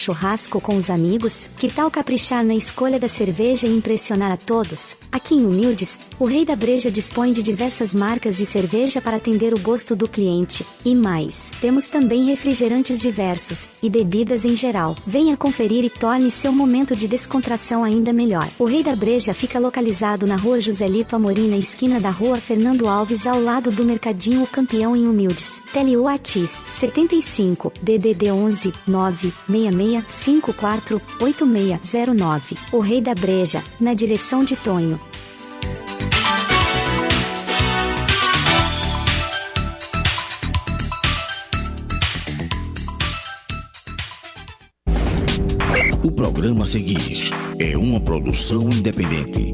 Churrasco com os amigos? Que tal caprichar na escolha da cerveja e impressionar a todos? Aqui em Humildes, o Rei da Breja dispõe de diversas marcas de cerveja para atender o gosto do cliente. E mais, temos também refrigerantes diversos e bebidas em geral. Venha conferir e torne seu momento de descontração ainda melhor. O Rei da Breja fica localizado na Rua Joselito Amorim, na esquina da Rua Fernando Alves, ao lado do Mercadinho O Campeão, em Humildes. Tele Whats 75 DDD 11 966 548609. O Rei da Breja, na direção de Tonho. O programa a seguir é uma produção independente.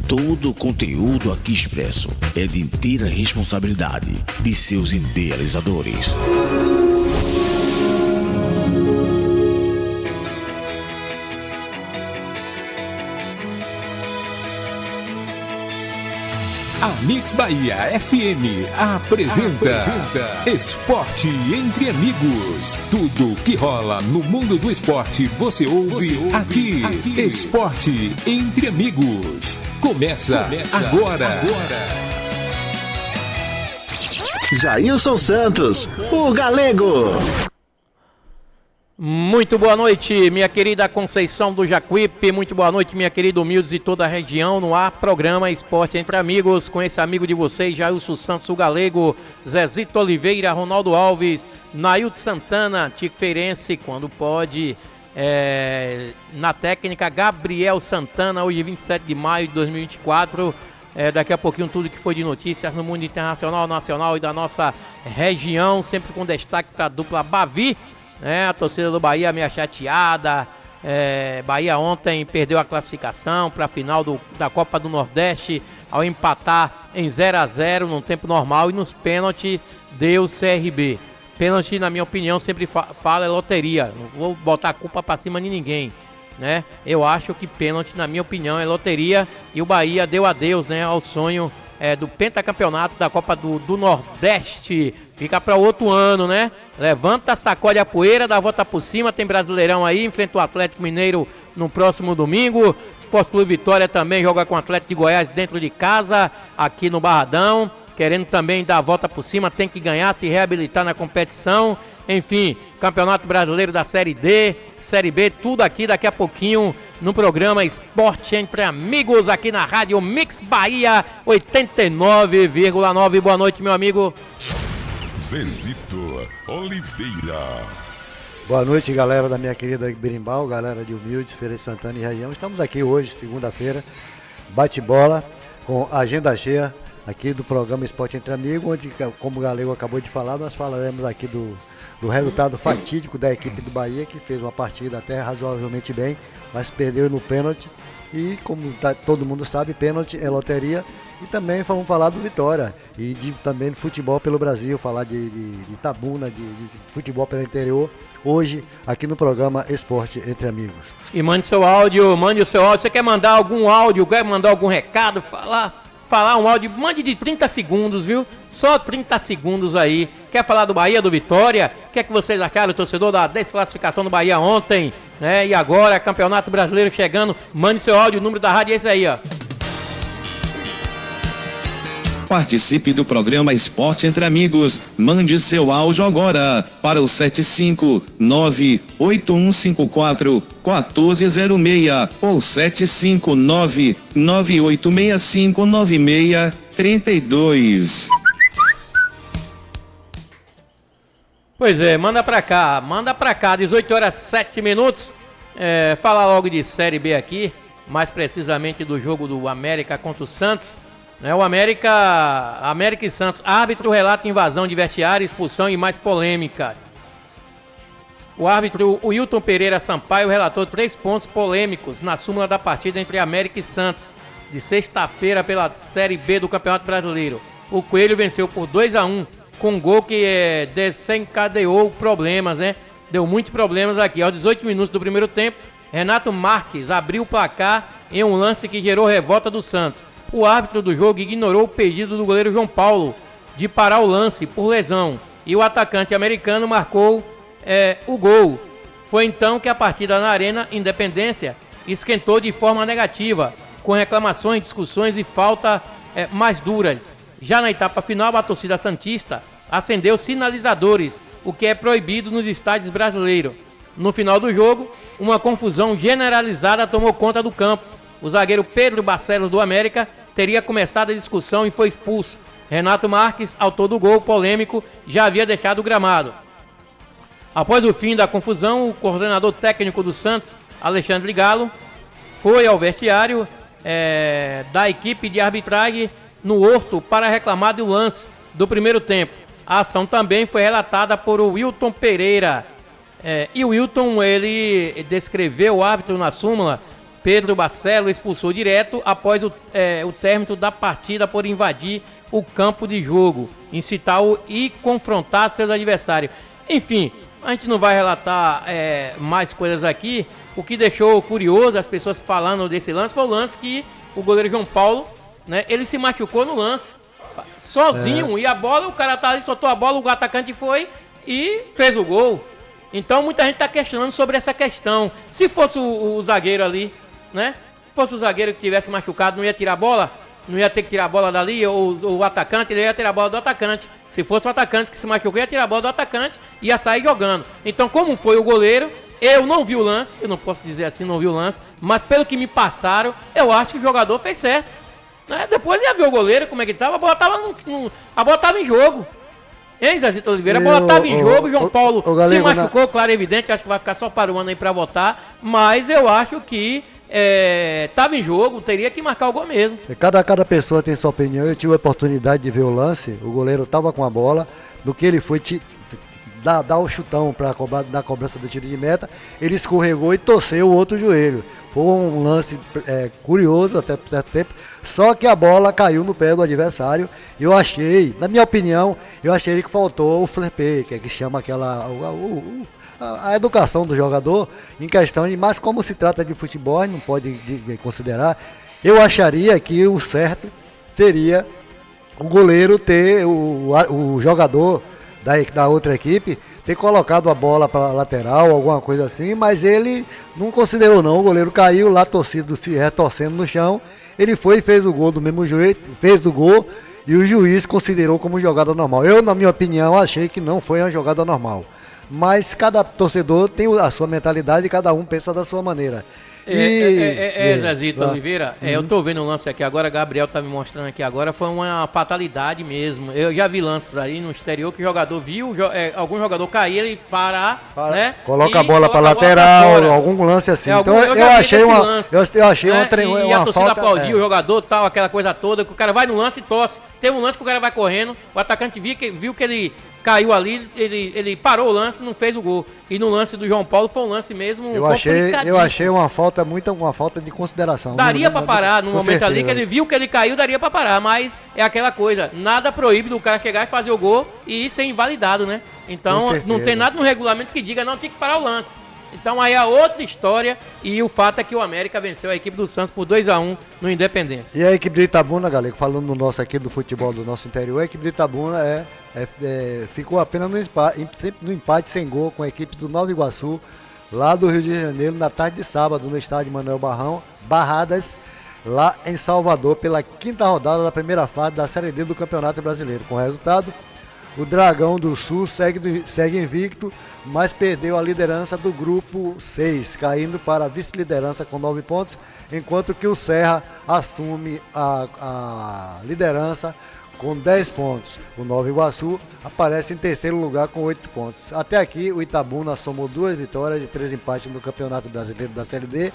Todo o conteúdo aqui expresso é de inteira responsabilidade de seus idealizadores. A Mix Bahia FM apresenta Esporte Entre Amigos. Tudo que rola no mundo do esporte você ouve aqui. Esporte Entre Amigos. Começa agora. Jailson Santos, o Galego. Muito boa noite, minha querida Conceição do Jacuípe. Muito boa noite, minha querida Humildes e toda a região. No ar, programa Esporte Entre Amigos, com esse amigo de vocês, Jailson Santos, o Galego, Zezito Oliveira, Ronaldo Alves, Nailton Santana, Tico Feirense, quando pode, na técnica, Gabriel Santana, hoje 27 de maio de 2024. Daqui a pouquinho tudo que foi de notícias no mundo internacional, nacional e da nossa região, sempre com destaque para a dupla Bavi. A torcida do Bahia meio chateada. Bahia ontem perdeu a classificação para a final da Copa do Nordeste ao empatar em 0-0 no tempo normal, e nos pênaltis deu CRB. Pênalti, na minha opinião, sempre fala é loteria. Não vou botar a culpa para cima de ninguém, né? Eu acho que pênalti, na minha opinião, é loteria, e o Bahia deu adeus, né, ao sonho do pentacampeonato da Copa do Nordeste. Fica para outro ano, né? Levanta, sacode a poeira, dá a volta por cima. Tem Brasileirão aí, enfrenta o Atlético Mineiro no próximo domingo. Sport Clube Vitória também joga com o Atlético de Goiás dentro de casa, aqui no Barradão. Querendo também dar a volta por cima, tem que ganhar, se reabilitar na competição. Enfim, Campeonato Brasileiro da Série D, Série B, tudo aqui daqui a pouquinho no programa Esporte Entre Amigos, aqui na Rádio Mix Bahia 89,9. Boa noite, meu amigo Zezito Oliveira. Boa noite, galera da minha querida Berimbau, galera de Humildes, Feira de Santana e região. Estamos aqui hoje, segunda-feira, bate-bola, com agenda cheia aqui do programa Esporte Entre Amigos, onde, como o Galego acabou de falar, nós falaremos aqui do resultado fatídico da equipe do Bahia, que fez uma partida até razoavelmente bem, mas perdeu no pênalti. E como todo mundo sabe, pênalti é loteria. E também vamos falar do Vitória e também de futebol pelo Brasil, falar de Tabuna, de futebol pelo interior, hoje aqui no programa Esporte Entre Amigos. E mande o seu áudio. Você quer mandar algum áudio, quer mandar algum recado, falar um áudio, mande de 30 segundos, viu? Só 30 segundos aí. Quer falar do Bahia, do Vitória? O que é que vocês acharam, torcedor, da desclassificação do Bahia ontem, né? E agora, Campeonato Brasileiro chegando. Mande seu áudio, o número da rádio é esse aí, ó. Participe do programa Esporte Entre Amigos. Mande seu áudio agora para o 759-8154-1406 ou 759-9865-9632. Pois é, manda pra cá, 18 horas 7 minutos. Falar logo de Série B aqui, mais precisamente do jogo do América contra o Santos. O América e Santos. Árbitro relata invasão de vestiário, expulsão e mais polêmicas. O árbitro Wilton Pereira Sampaio relatou 3 pontos polêmicos na súmula da partida entre América e Santos, de sexta-feira pela Série B do Campeonato Brasileiro. O Coelho venceu por 2-1, com um gol que desencadeou problemas, né? Deu muitos problemas aqui. Aos 18 minutos do primeiro tempo, Renato Marques abriu o placar em um lance que gerou revolta do Santos. O árbitro do jogo ignorou o pedido do goleiro João Paulo de parar o lance por lesão, e o atacante americano marcou o gol. Foi então que a partida na Arena Independência esquentou de forma negativa, com reclamações, discussões e falta mais duras. Já na etapa final, a torcida santista acendeu sinalizadores, o que é proibido nos estádios brasileiros. No final do jogo, uma confusão generalizada tomou conta do campo. O zagueiro Pedro Barcelos do América teria começado a discussão e foi expulso. Renato Marques, autor do gol polêmico, já havia deixado o gramado. Após o fim da confusão, o coordenador técnico do Santos, Alexandre Galo, foi ao vestiário da equipe de arbitragem no Horto para reclamar do lance do primeiro tempo. A ação também foi relatada por o Wilton Pereira. E o Wilton, ele descreveu o árbitro na súmula. Pedro Barcelos expulsou direto após o término da partida por invadir o campo de jogo, incitar e confrontar seus adversários. Enfim, a gente não vai relatar mais coisas aqui. O que deixou curioso as pessoas falando desse lance foi o lance que o goleiro João Paulo, né, ele se machucou no lance, sozinho, e a bola, o cara tá ali, soltou a bola, o atacante foi e fez o gol. Então muita gente tá questionando sobre essa questão. Se fosse o zagueiro ali, né? Se fosse o zagueiro que tivesse machucado, não ia tirar a bola? Não ia ter que tirar a bola dali, ou o atacante, ele ia tirar a bola do atacante. Se fosse o atacante que se machucou, ia tirar a bola do atacante e ia sair jogando. Então, como foi o goleiro, eu não vi o lance, eu não posso dizer assim, não vi o lance, mas pelo que me passaram, eu acho que o jogador fez certo. Né? Depois ia ver o goleiro, como é que tava, a bola tava em jogo. Hein, Zezito Oliveira? A bola tava em jogo, o João Paulo se machucou, claro, evidente, acho que vai ficar só para o ano aí para votar, mas eu acho que tava em jogo, teria que marcar o gol mesmo. Cada pessoa tem sua opinião. Eu tive a oportunidade de ver o lance. O goleiro tava com a bola, no que ele foi dar o chutão para dar a cobrança do tiro de meta, ele escorregou e torceu o outro joelho. Foi um lance curioso até por certo tempo, só que a bola caiu no pé do adversário. E eu achei, na minha opinião, que faltou o flare play, que chama a educação do jogador em questão de, mas como se trata de futebol, não pode considerar. Eu acharia que o certo seria o goleiro ter o jogador da outra equipe ter colocado a bola para lateral, alguma coisa assim, mas ele não considerou não. O goleiro caiu lá, se retorcendo no chão, ele foi e fez o gol do mesmo jeito, fez o gol e o juiz considerou como jogada normal. Eu, na minha opinião, achei que não foi uma jogada normal. Mas cada torcedor tem a sua mentalidade e cada um pensa da sua maneira. Zezito Oliveira, eu tô vendo um lance aqui agora, Gabriel tá me mostrando aqui agora, foi uma fatalidade mesmo. Eu já vi lances aí no exterior que o jogador viu, algum jogador cair e parar, né? Coloca a bola pra lateral, algum lance assim. Então eu achei uma e a torcida aplaudiu o jogador, tal, aquela coisa toda, que o cara vai no lance e tosse. Teve um lance que o cara vai correndo, o atacante viu que ele caiu ali, ele parou o lance, não fez o gol. E no lance do João Paulo foi um lance mesmo complicadíssimo. Eu achei uma falta de consideração. Daria pra parar no momento ali que ele viu que ele caiu, daria pra parar, mas é aquela coisa, nada proíbe do cara chegar e fazer o gol e ser invalidado, né? Então não tem nada no regulamento que diga não, tem que parar o lance. Então aí é outra história, e o fato é que o América venceu a equipe do Santos por 2-1 no Independência. E a equipe de Itabuna, galera, falando no nosso aqui do futebol do nosso interior, a equipe de Itabuna ficou apenas no empate sem gol com a equipe do Nova Iguaçu, lá do Rio de Janeiro, na tarde de sábado, no estádio Manuel Barradas, lá em Salvador, pela 5ª rodada da primeira fase da Série D do Campeonato Brasileiro. Com o resultado, o Dragão do Sul segue invicto, mas perdeu a liderança do grupo 6, caindo para a vice-liderança com 9 pontos, enquanto que o Serra assume a liderança com 10 pontos. O Nova Iguaçu aparece em terceiro lugar com 8 pontos. Até aqui, o Itabuna somou 2 vitórias e 3 empates no Campeonato Brasileiro da Série D.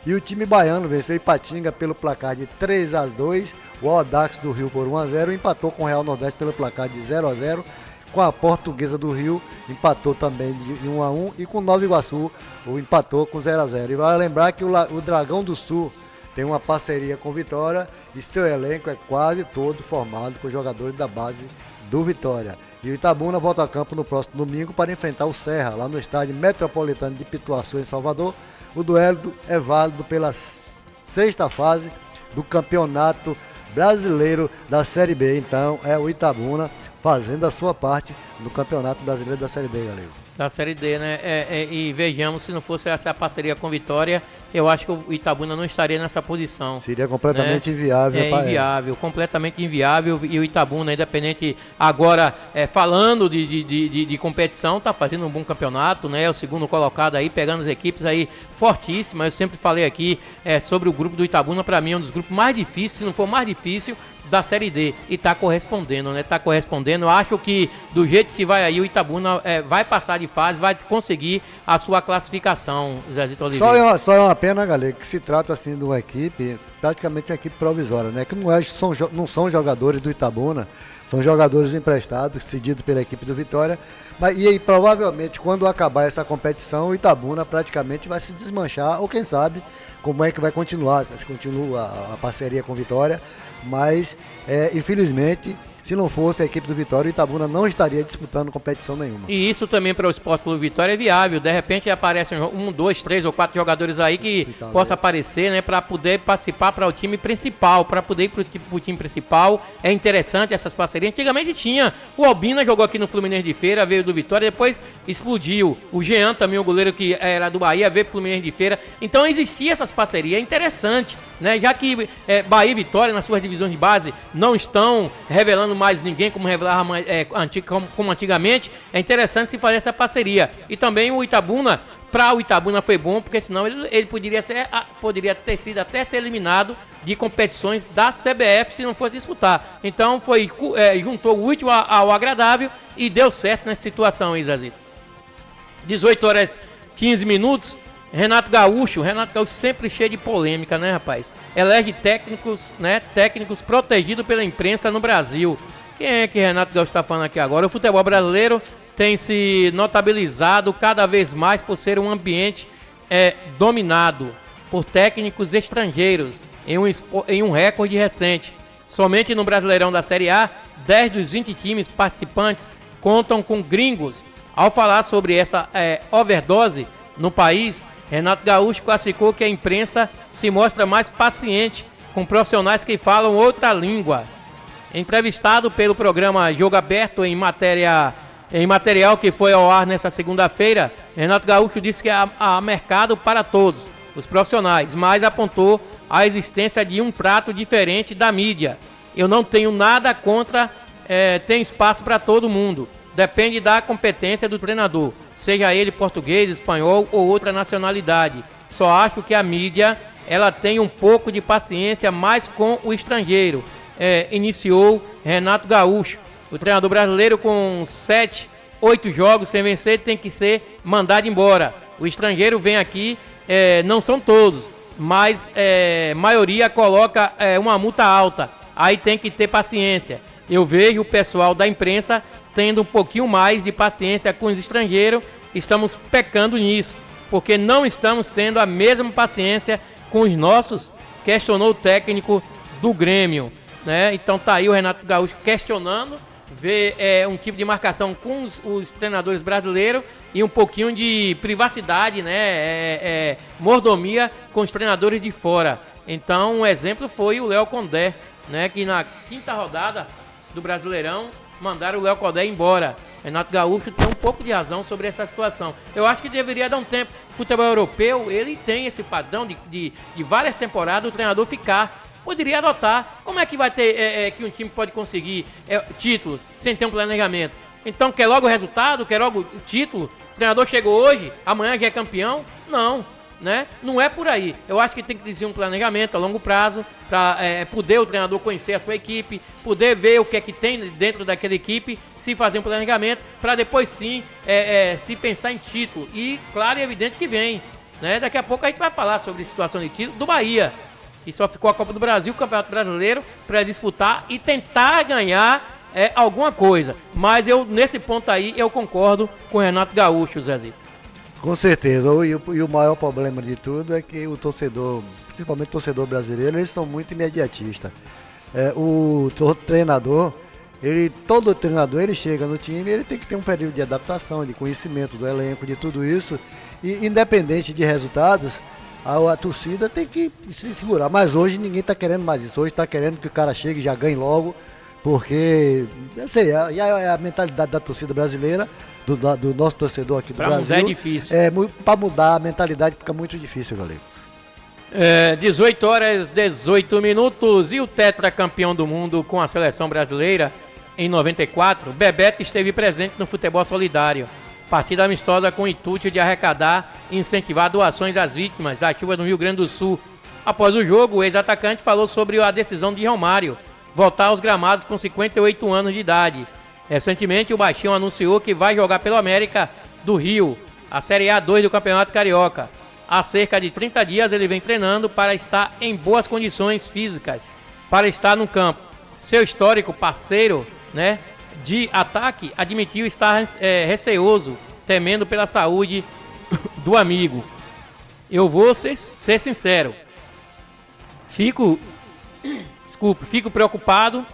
E o time baiano venceu Ipatinga pelo placar de 3-2, o Audax do Rio por 1-0, empatou com o Real Nordeste pelo placar de 0-0, com a Portuguesa do Rio empatou também de 1-1 e com o Nova Iguaçu empatou com 0-0. E vale lembrar que o Dragão do Sul tem uma parceria com o Vitória e seu elenco é quase todo formado por jogadores da base do Vitória. E o Itabuna volta a campo no próximo domingo para enfrentar o Serra, lá no estádio Metropolitano de Pituaçu, em Salvador. O duelo é válido pela 6ª fase do Campeonato Brasileiro da Série B. Então é o Itabuna fazendo a sua parte no Campeonato Brasileiro da Série B, galera. Da Série D, né? E vejamos, se não fosse essa parceria com Vitória, eu acho que o Itabuna não estaria nessa posição. Seria completamente inviável. Inviável, completamente inviável. E o Itabuna, independente, agora falando de competição, tá fazendo um bom campeonato, né? O segundo colocado aí, pegando as equipes aí fortíssimas. Eu sempre falei aqui sobre o grupo do Itabuna, para mim é um dos grupos mais difíceis, se não for mais difícil, da Série D, e tá correspondendo, né? Tá correspondendo. Eu acho que do jeito que vai aí, o Itabuna vai passar de fase, vai conseguir a sua classificação, Zezito Oliveira. Só é uma pena, galera, que se trata assim de uma equipe, praticamente uma equipe provisória, né? Que não são jogadores do Itabuna, são jogadores emprestados, cedidos pela equipe do Vitória. E aí, provavelmente, quando acabar essa competição, o Itabuna praticamente vai se desmanchar, ou quem sabe como é que vai continuar, se continua a parceria com Vitória. Mas, infelizmente, se não fosse a equipe do Vitória, o Itabuna não estaria disputando competição nenhuma. E isso também para o Esporte Clube Vitória é viável. De repente aparecem 1, 2, 3 ou 4 jogadores aí que possa aparecer, né, para poder participar para o time principal, para poder ir para o time principal. É interessante essas parcerias. Antigamente tinha, o Albina jogou aqui no Fluminense de Feira, veio do Vitória, depois explodiu. O Jean também, o goleiro que era do Bahia, veio para o Fluminense de Feira. Então existia essas parcerias, é interessante, né, já que Bahia e Vitória nas suas divisões de base não estão revelando mais ninguém como revelava como antigamente, é interessante se fazer essa parceria. E também o Itabuna, para o Itabuna foi bom, porque senão ele poderia ter sido até ser eliminado de competições da CBF se não fosse disputar. Então juntou o útil ao agradável e deu certo nessa situação aí, Zazito. 18h15. Renato Gaúcho sempre cheio de polêmica, né, rapaz? Elege técnicos, né? Técnicos protegidos pela imprensa no Brasil. Quem é que Renato Gaúcho está falando aqui agora? O futebol brasileiro tem se notabilizado cada vez mais por ser um ambiente dominado por técnicos estrangeiros em um recorde recente. Somente no Brasileirão da Série A, 10 dos 20 times participantes contam com gringos. Ao falar sobre essa overdose no país, Renato Gaúcho classificou que a imprensa se mostra mais paciente com profissionais que falam outra língua. Entrevistado pelo programa Jogo Aberto em material que foi ao ar nessa segunda-feira, Renato Gaúcho disse que há mercado para todos os profissionais, mas apontou a existência de um prato diferente da mídia. Eu não tenho nada contra, tem espaço para todo mundo. Depende da competência do treinador, seja ele português, espanhol ou outra nacionalidade. Só acho que a mídia ela tem um pouco de paciência mais com o estrangeiro. Iniciou Renato Gaúcho. O treinador brasileiro com 7, 8 jogos sem vencer tem que ser mandado embora. O estrangeiro vem aqui, não são todos, mas maioria coloca uma multa alta. Aí tem que ter paciência. Eu vejo o pessoal da imprensa tendo um pouquinho mais de paciência com os estrangeiros. Estamos pecando nisso, porque não estamos tendo a mesma paciência com os nossos, questionou o técnico do Grêmio, né? Então tá aí o Renato Gaúcho questionando, vê um tipo de marcação com os treinadores brasileiros e um pouquinho de privacidade, né? Mordomia com os treinadores de fora. Então um exemplo foi o Léo Condé, né? Que na 5ª rodada do Brasileirão mandaram o Léo Condé embora. Renato Gaúcho tem um pouco de razão sobre essa situação. Eu acho que deveria dar um tempo. O futebol europeu, ele tem esse padrão de várias temporadas o treinador ficar. Poderia adotar. Como é que vai ter que um time pode conseguir títulos sem ter um planejamento? Então quer logo o resultado, quer logo o título? O treinador chegou hoje, amanhã já é campeão? Não, né? Não é por aí. Eu acho que tem que existir um planejamento a longo prazo para poder o treinador conhecer a sua equipe, poder ver o que é que tem dentro daquela equipe, se fazer um planejamento para depois sim se pensar em título. E claro e evidente que vem, né? Daqui a pouco a gente vai falar sobre a situação de título do Bahia, que só ficou a Copa do Brasil, o Campeonato Brasileiro, para disputar e tentar ganhar alguma coisa. Mas nesse ponto aí, eu concordo com o Renato Gaúcho, Zezito. Com certeza. E o maior problema de tudo é que o torcedor, principalmente o torcedor brasileiro, eles são muito imediatistas. Todo treinador, ele chega no time, ele tem que ter um período de adaptação, de conhecimento do elenco, de tudo isso. E independente de resultados, a torcida tem que se segurar. Mas hoje ninguém está querendo mais isso. Hoje está querendo que o cara chegue e já ganhe logo, porque, eu sei, é a mentalidade da torcida brasileira, do nosso torcedor aqui do Brasil. Pra mudar é difícil. Para mudar a mentalidade fica muito difícil, galera. 18 horas, 18 minutos, e o tetracampeão do mundo com a seleção brasileira em 94, Bebeto esteve presente no futebol solidário, partida amistosa com o intuito de arrecadar e incentivar doações às vítimas da chuva no Rio Grande do Sul. Após o jogo, o ex-atacante falou sobre a decisão de Romário voltar aos gramados com 58 anos de idade. Recentemente, o Baixinho anunciou que vai jogar pelo América do Rio, a Série A2 do Campeonato Carioca. Há cerca de 30 dias ele vem treinando para estar em boas condições físicas, para estar no campo. Seu histórico parceiro, né, de ataque admitiu estar receoso, temendo pela saúde do amigo. Eu vou ser sincero. Fico preocupado.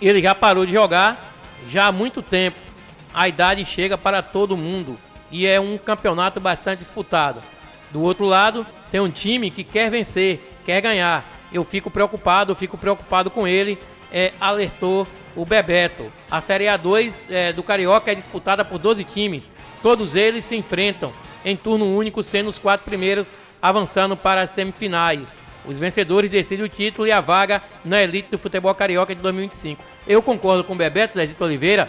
Ele já parou de jogar já há muito tempo. A idade chega para todo mundo e é um campeonato bastante disputado. Do outro lado, tem um time que quer vencer, quer ganhar. Eu fico preocupado com ele, alertou o Bebeto. A Série A2 do Carioca é disputada por 12 times. Todos eles se enfrentam em turno único, sendo os 4 primeiros avançando para as semifinais. Os vencedores decidem o título e a vaga na elite do futebol carioca de 2025. Eu concordo com o Bebeto, Zezito Oliveira.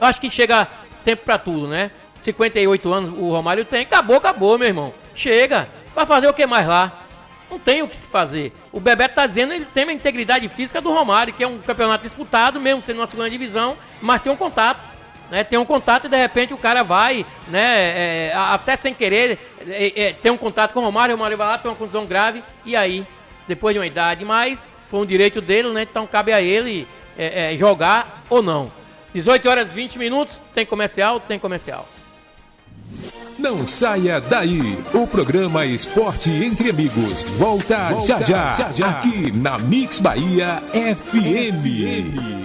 Acho que chega tempo para tudo, né? 58 anos o Romário tem. Acabou, meu irmão. Chega. Vai fazer o que mais lá? Não tem o que se fazer. O Bebeto tá dizendo que ele tem a integridade física do Romário, que é um campeonato disputado, mesmo sendo uma segunda divisão, mas tem um contato. Né? Tem um contato e de repente o cara vai, né, até sem querer, tem um contato com o Romário vai lá, tem uma condição grave, e aí, depois de uma idade, mas foi um direito dele, né? Então cabe a ele jogar ou não. 18 horas e 20 minutos, tem comercial? Tem comercial. Não saia daí, o programa Esporte Entre Amigos volta já, aqui na Mix Bahia FM.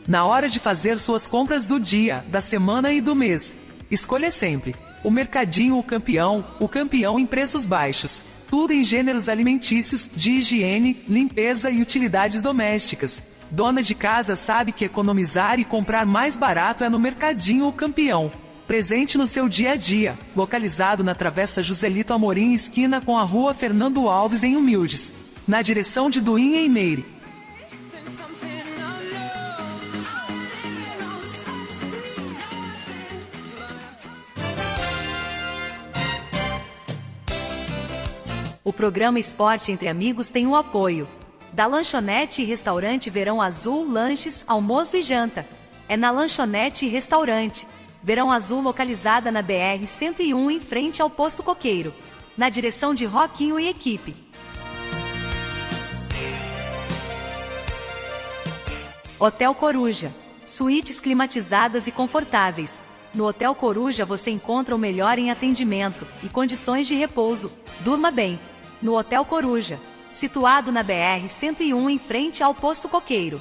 Na hora de fazer suas compras do dia, da semana e do mês, escolha sempre o Mercadinho O Campeão em preços baixos. Tudo em gêneros alimentícios, de higiene, limpeza e utilidades domésticas. Dona de casa sabe que economizar e comprar mais barato é no Mercadinho O Campeão. Presente no seu dia a dia, localizado na Travessa Joselito Amorim, esquina com a Rua Fernando Alves em Humildes, na direção de Duín em Meire. O programa Esporte Entre Amigos tem o apoio da Lanchonete e Restaurante Verão Azul, lanches, almoço e janta. É na Lanchonete e Restaurante Verão Azul, localizada na BR-101 em frente ao Posto Coqueiro, na direção de Roquinho e equipe. Hotel Coruja, suítes climatizadas e confortáveis. No Hotel Coruja você encontra o melhor em atendimento e condições de repouso. Durma bem. No Hotel Coruja, situado na BR-101 em frente ao Posto Coqueiro.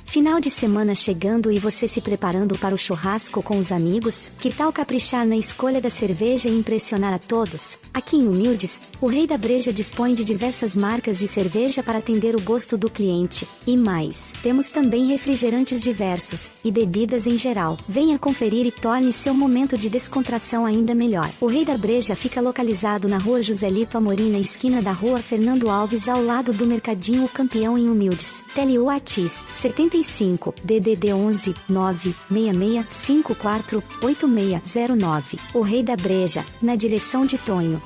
Final de semana chegando e você se preparando para o churrasco com os amigos? Que tal caprichar na escolha da cerveja e impressionar a todos? Aqui em Humildes, o Rei da Breja dispõe de diversas marcas de cerveja para atender o gosto do cliente. E mais, temos também refrigerantes diversos e bebidas em geral. Venha conferir e torne seu momento de descontração ainda melhor. O Rei da Breja fica localizado na Rua Joselito Amorim, na esquina da Rua Fernando Alves, ao lado do Mercadinho O Campeão em Humildes. Tele Whats 75 DDD 11 966 54 8609. O Rei da Breja, na direção de Tonho.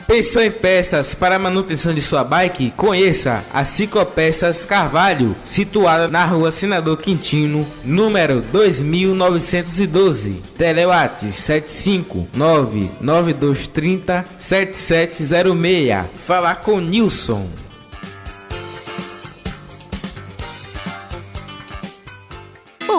Pensou em peças para a manutenção de sua bike? Conheça a Ciclopeças Carvalho, situada na Rua Senador Quintino, número 2912. Telewhats 75992307706. Falar com Nilson.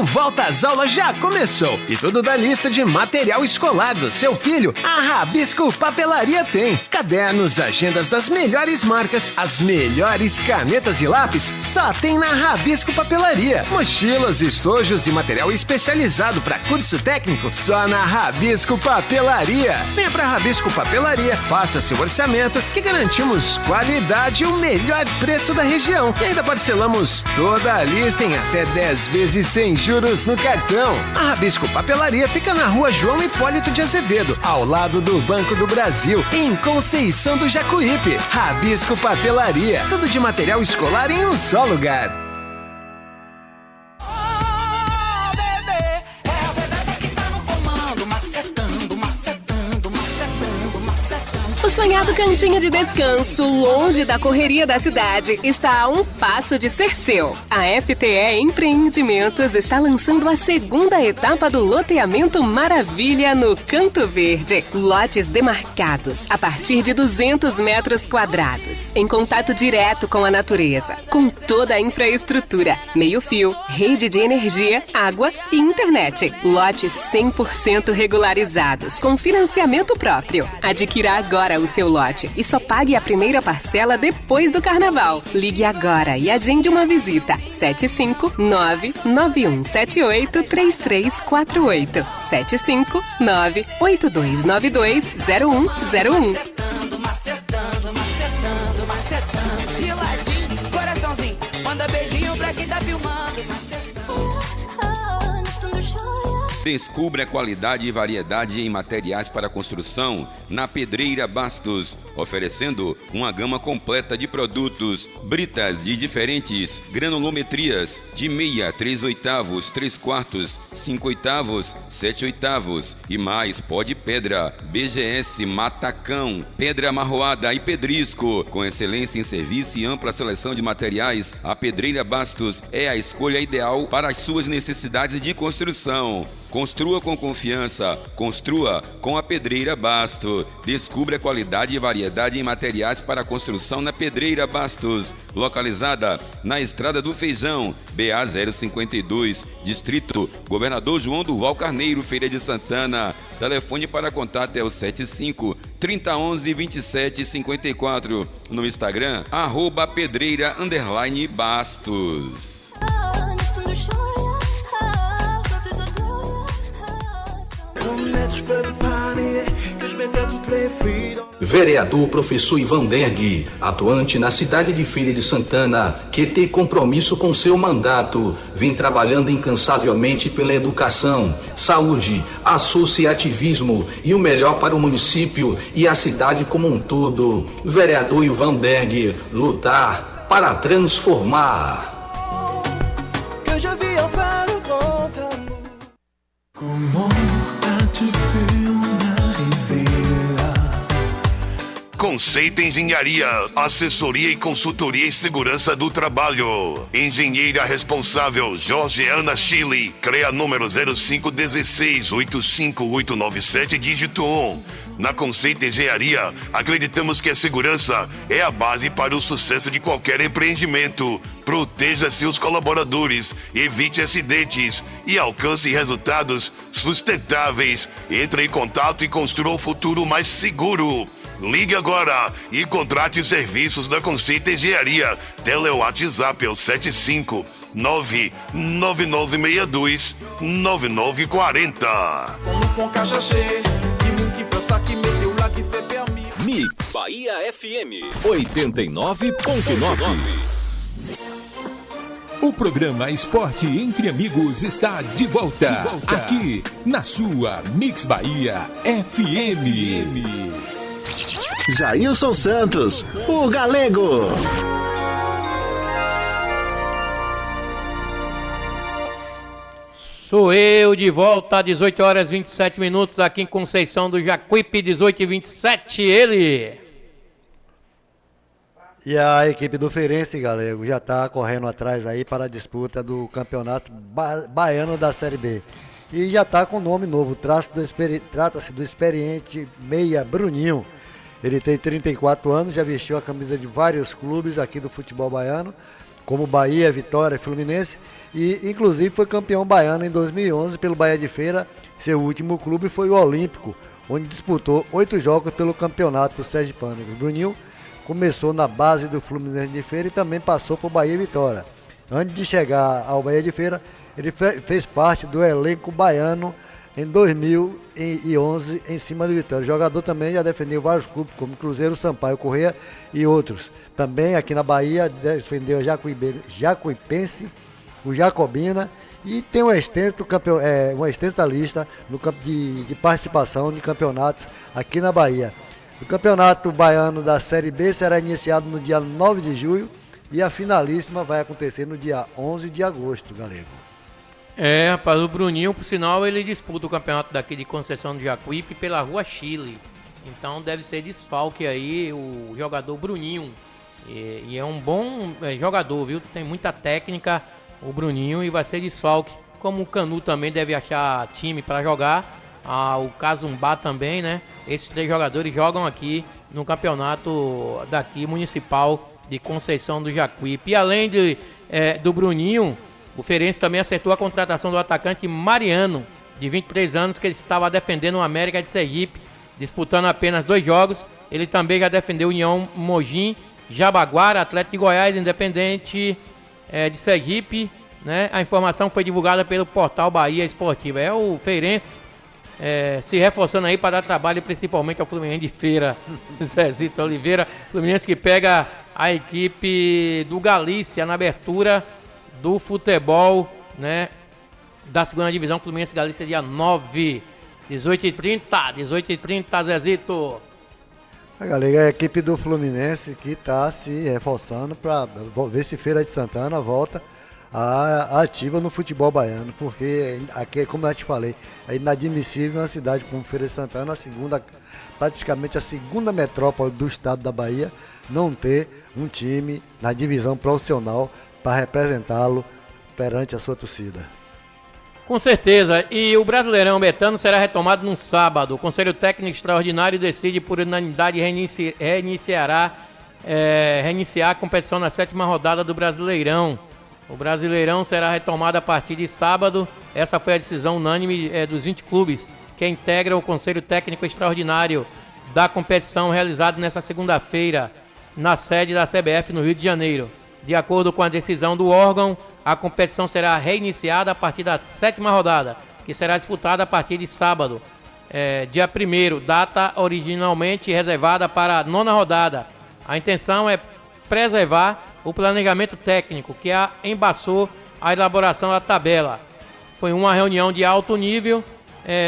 volta às aulas já começou e tudo da lista de material escolar do seu filho, a Rabisco Papelaria tem. Cadernos, agendas das melhores marcas, as melhores canetas e lápis, só tem na Rabisco Papelaria. Mochilas, estojos e material especializado para curso técnico, só na Rabisco Papelaria. Venha pra Rabisco Papelaria, faça seu orçamento que garantimos qualidade e o melhor preço da região. E ainda parcelamos toda a lista em até 10 vezes sem juros no cartão. A Rabisco Papelaria fica na rua João Hipólito de Azevedo, ao lado do Banco do Brasil, em Conceição do Jacuípe. Rabisco Papelaria, tudo de material escolar em um só lugar. O sonhado cantinho de descanso, longe da correria da cidade, está a um passo de ser seu. A FTE Empreendimentos está lançando a segunda etapa do loteamento Maravilha no Canto Verde. Lotes demarcados a partir de 200 metros quadrados, em contato direto com a natureza, com toda a infraestrutura, meio-fio, rede de energia, água e internet. Lotes 100% regularizados, com financiamento próprio. Adquira agora o seu lote e só pague a primeira parcela depois do carnaval. Ligue agora e agende uma visita. 759-9178-3348. 759-8292-0101. Macetando, de ladinho, coraçãozinho, manda beijinho pra quem tá filmando. Descubra a qualidade e variedade em materiais para construção na Pedreira Bastos, oferecendo uma gama completa de produtos, britas de diferentes granulometrias, de meia, 3/8, 3/4, 5/8, 7/8 e mais pó de pedra, BGS, matacão, pedra amarroada e pedrisco. Com excelência em serviço e ampla seleção de materiais, a Pedreira Bastos é a escolha ideal para as suas necessidades de construção. Construa com confiança, construa com a Pedreira Bastos. Descubra a qualidade e variedade em materiais para construção na Pedreira Bastos, localizada na Estrada do Feijão, BA 052, Distrito Governador João Durval Carneiro, Feira de Santana. Telefone para contato é o 75-3011-2754. No Instagram, @pedreira_bastos. Vereador Professor Ivan Derg, atuante na cidade de Feira de Santana, que tem compromisso com seu mandato, vem trabalhando incansavelmente pela educação, saúde, associativismo e o melhor para o município e a cidade como um todo. Vereador Ivan Derg, lutar para transformar. Conceito Engenharia, assessoria e consultoria em segurança do trabalho. Engenheira responsável Jorgeana Chile, CREA número 0516-85897, dígito 1. Na Conceito Engenharia, acreditamos que a segurança é a base para o sucesso de qualquer empreendimento. Proteja seus colaboradores, evite acidentes e alcance resultados sustentáveis. Entre em contato e construa um futuro mais seguro. Ligue agora e contrate os serviços da Conceito Engenharia. Tele-WhatsApp é o 759-9962-9940. Mix Bahia FM 89.9. O programa Esporte Entre Amigos está de volta. Aqui na sua Mix Bahia FM. Jailson Santos, o Galego. Sou eu de volta, 18 horas 27 minutos, aqui em Conceição do Jacuípe, 18h27, ele. E a equipe do Feirense, Galego, já está correndo atrás aí para a disputa do campeonato baiano da Série B. E já está com nome novo, trata-se do experiente meia Bruninho. Ele tem 34 anos, já vestiu a camisa de vários clubes aqui do futebol baiano, como Bahia, Vitória e Fluminense, e inclusive foi campeão baiano em 2011 pelo Bahia de Feira. Seu último clube foi o Olímpico, onde disputou 8 jogos pelo campeonato sergipano. O Bruninho começou na base do Fluminense de Feira e também passou por Bahia e Vitória. Antes de chegar ao Bahia de Feira, ele fez parte do elenco baiano em 2011 em cima do Vitória. O jogador também já defendeu vários clubes, como Cruzeiro, Sampaio Corrêa e outros. Também aqui na Bahia defendeu o Jacuipense, o Jacobina, e tem uma extensa lista no campo de participação de campeonatos aqui na Bahia. O campeonato baiano da Série B será iniciado no dia 9 de julho e a finalíssima vai acontecer no dia 11 de agosto, Galego. Rapaz, o Bruninho, por sinal, ele disputa o campeonato daqui de Conceição do Jacuípe pela Rua Chile. Então deve ser desfalque aí o jogador Bruninho. E é um bom jogador, viu? Tem muita técnica o Bruninho e vai ser desfalque. Como o Canu também deve achar time para jogar. O Cazumbá também, né? Esses 3 jogadores jogam aqui no campeonato daqui municipal de Conceição do Jacuípe. E além do Bruninho, o Feirense também acertou a contratação do atacante Mariano, de 23 anos, que ele estava defendendo o América de Sergipe, disputando apenas 2 jogos. Ele também já defendeu União Mogi, Jabaquara, Atlético de Goiás, Independente de Sergipe, né? A informação foi divulgada pelo portal Bahia Esportiva. É o Feirense se reforçando aí para dar trabalho principalmente ao Fluminense de Feira, Zezito Oliveira. Fluminense que pega a equipe do Galícia na abertura do futebol, né, da segunda divisão. Fluminense Galícia dia 9, 18h30, Zezito. Galera, a equipe do Fluminense que está se reforçando para ver se Feira de Santana volta ativa no futebol baiano, porque aqui, como eu te falei, é inadmissível uma cidade como Feira de Santana, praticamente a segunda metrópole do estado da Bahia, não ter um time na divisão profissional para representá-lo perante a sua torcida. Com certeza, e o Brasileirão Betano será retomado no sábado. O Conselho Técnico Extraordinário decide por unanimidade reiniciar a competição na 7ª rodada do Brasileirão. O Brasileirão será retomado a partir de sábado. Essa foi a decisão unânime dos 20 clubes que integram o Conselho Técnico Extraordinário da competição, realizado nesta segunda-feira na sede da CBF no Rio de Janeiro. De acordo com a decisão do órgão, a competição será reiniciada a partir da 7ª rodada, que será disputada a partir de sábado, dia 1º, data originalmente reservada para a 9ª rodada. A intenção é preservar o planejamento técnico que embaçou a elaboração da tabela. Foi uma reunião de alto nível,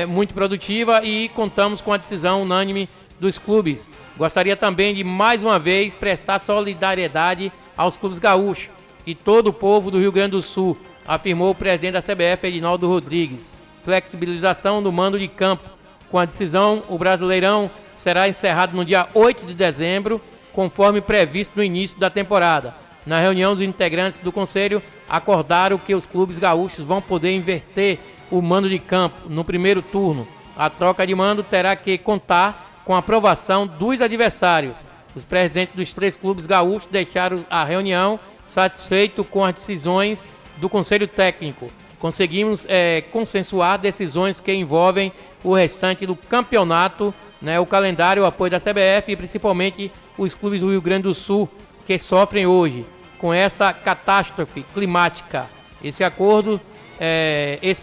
muito produtiva, e contamos com a decisão unânime dos clubes. Gostaria também de mais uma vez prestar solidariedade aos clubes gaúchos e todo o povo do Rio Grande do Sul, afirmou o presidente da CBF, Edinaldo Rodrigues. Flexibilização do mando de campo. Com a decisão, o Brasileirão será encerrado no dia 8 de dezembro, conforme previsto no início da temporada. Na reunião, os integrantes do Conselho acordaram que os clubes gaúchos vão poder inverter o mando de campo no primeiro turno. A troca de mando terá que contar com a aprovação dos adversários. Os presidentes dos 3 clubes gaúchos deixaram a reunião satisfeito com as decisões do Conselho Técnico. Conseguimos consensuar decisões que envolvem o restante do campeonato, né, o calendário, o apoio da CBF e principalmente os clubes do Rio Grande do Sul que sofrem hoje com essa catástrofe climática. Esses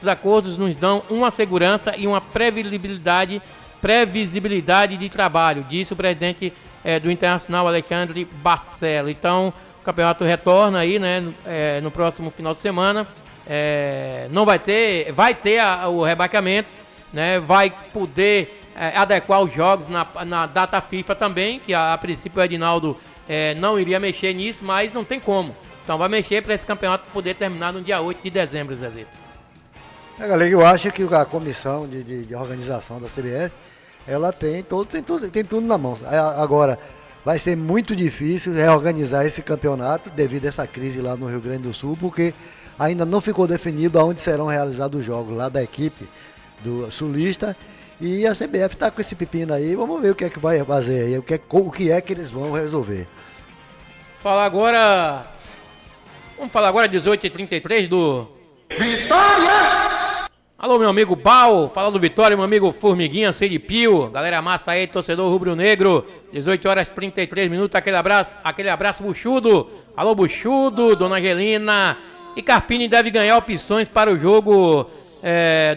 acordos nos dão uma segurança e uma previsibilidade de trabalho, disse o presidente do Internacional, Alexandre Barcelo. Então, o campeonato retorna aí, né, no próximo final de semana. Não vai ter o rebaixamento, né, vai poder adequar os jogos na data FIFA também, que a princípio o Edinaldo não iria mexer nisso, mas não tem como. Então vai mexer para esse campeonato poder terminar no dia 8 de dezembro, Zezito. Galera, eu acho que a comissão de organização da CBF, ela tem tudo na mão. Agora, vai ser muito difícil reorganizar esse campeonato devido a essa crise lá no Rio Grande do Sul, porque ainda não ficou definido aonde serão realizados os jogos lá da equipe do sulista. E a CBF está com esse pepino aí, vamos ver o que é que vai fazer aí, o que é que eles vão resolver. Falar agora Vamos falar agora 18h33 do... Vitória! Alô, meu amigo Bal, fala do Vitória, meu amigo Formiguinha, Pio, galera massa aí, torcedor rubro-negro, 18h33, aquele abraço buchudo, alô buchudo, dona Angelina, e Carpini deve ganhar opções para o jogo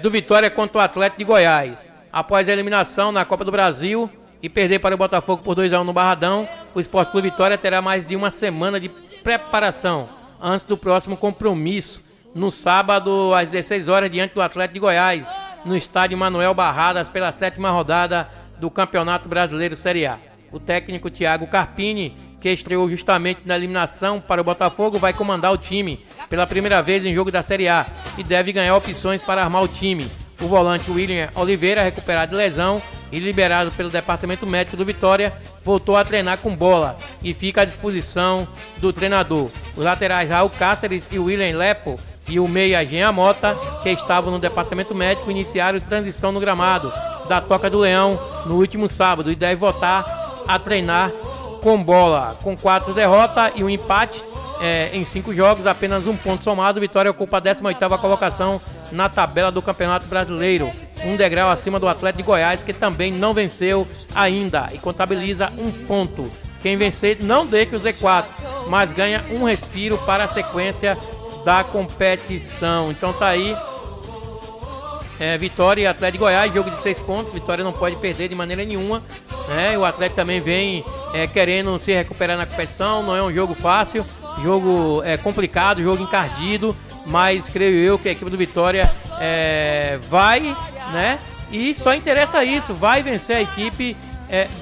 do Vitória contra o Atlético de Goiás. Após a eliminação na Copa do Brasil e perder para o Botafogo por 2-1 no Barradão, o Sport Clube Vitória terá mais de uma semana de preparação antes do próximo compromisso, no sábado às 16 horas, diante do Atlético de Goiás, no estádio Manuel Barradas, pela 7ª rodada do Campeonato Brasileiro Série A. O técnico Thiago Carpini, que estreou justamente na eliminação para o Botafogo, vai comandar o time pela primeira vez em jogo da Série A e deve ganhar opções para armar o time. O volante William Oliveira, recuperado de lesão e liberado pelo Departamento Médico do Vitória, voltou a treinar com bola e fica à disposição do treinador. Os laterais Raul Cáceres e William Lepo e o meia Jean Mota, que estavam no Departamento Médico, iniciaram transição no gramado da Toca do Leão no último sábado e deve voltar a treinar com bola. Com 4 derrotas e um empate em 5 jogos, apenas 1 ponto somado, Vitória ocupa a 18ª colocação na tabela do Campeonato Brasileiro, um degrau acima do Atlético de Goiás, que também não venceu ainda e contabiliza 1 ponto. Quem vencer não deixa o Z4, mas ganha um respiro para a sequência da competição. Então tá aí, Vitória e Atlético de Goiás, jogo de 6 pontos. Vitória não pode perder de maneira nenhuma, né? O Atlético também vem querendo se recuperar na competição. Não é um jogo fácil, jogo complicado, jogo encardido, mas creio eu que a equipe do Vitória vai, né? E só interessa isso, vai vencer a equipe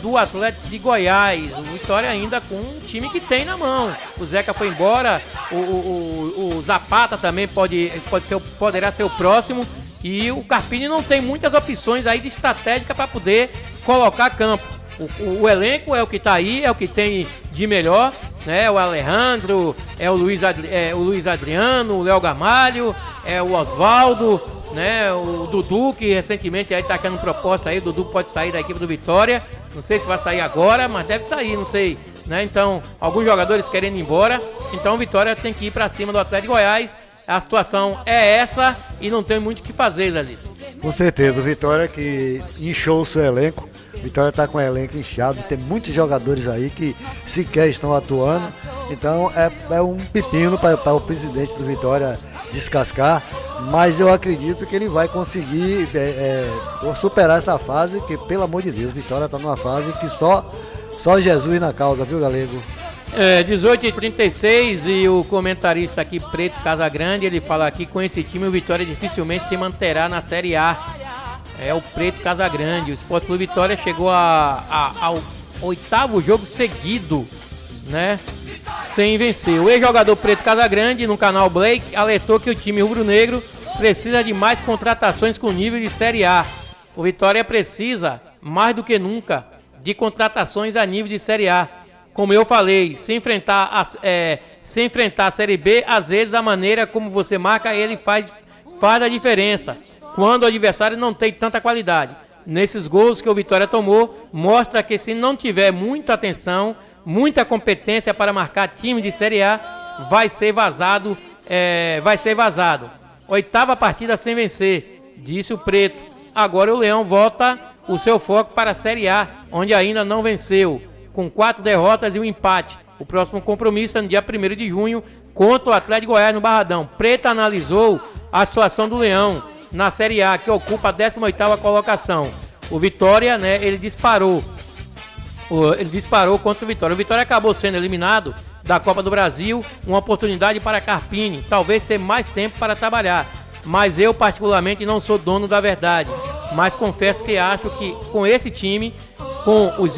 do Atlético de Goiás. O Vitória ainda com um time que tem na mão. O Zeca foi embora, o Zapata também poderá ser o próximo. E o Carpini não tem muitas opções aí de estratégica para poder colocar a campo. O elenco é o que está aí, é o que tem de melhor, né? O Alejandro, o Luiz Adriano, o Léo Gamalho, o Oswaldo, né? O Dudu, que recentemente aí está querendo proposta aí. O Dudu pode sair da equipe do Vitória. Não sei se vai sair agora, mas deve sair, não sei, né? Então, alguns jogadores querendo ir embora. Então, o Vitória tem que ir para cima do Atlético de Goiás. A situação é essa e não tem muito o que fazer, Zezito. Com certeza, o Vitória que inchou o seu elenco. O Vitória está com o elenco inchado, tem muitos jogadores aí que sequer estão atuando. Então é um pepino para o presidente do Vitória descascar. Mas eu acredito que ele vai conseguir superar essa fase, que pelo amor de Deus, o Vitória está numa fase que só Jesus na causa, viu, Galego? 18h36 e o comentarista aqui, Preto Casagrande, ele fala aqui: com esse time o Vitória dificilmente se manterá na Série A. É o Preto Casagrande. O Sport Clube Vitória chegou ao 8º jogo seguido, né, sem vencer. O ex-jogador Preto Casagrande, no canal Blake, alertou que o time rubro-negro precisa de mais contratações com nível de Série A. O Vitória precisa, mais do que nunca, de contratações a nível de Série A. Como eu falei, se enfrentar a Série B, às vezes a maneira como você marca ele faz a diferença, quando o adversário não tem tanta qualidade. Nesses gols que o Vitória tomou, mostra que se não tiver muita atenção, muita competência para marcar time de Série A, vai ser vazado. 8ª partida sem vencer, disse o Preto. Agora o Leão volta o seu foco para a Série A, onde ainda não venceu, com 4 derrotas e um empate. O próximo compromisso é no dia 1º de junho contra o Atlético de Goiás no Barradão. Preto analisou a situação do Leão na Série A, que ocupa a 18ª colocação. O Vitória, né, ele disparou contra o Vitória. O Vitória acabou sendo eliminado da Copa do Brasil, uma oportunidade para Carpini, talvez ter mais tempo para trabalhar. Mas eu particularmente não sou dono da verdade. Mas confesso que acho que com esse time, com as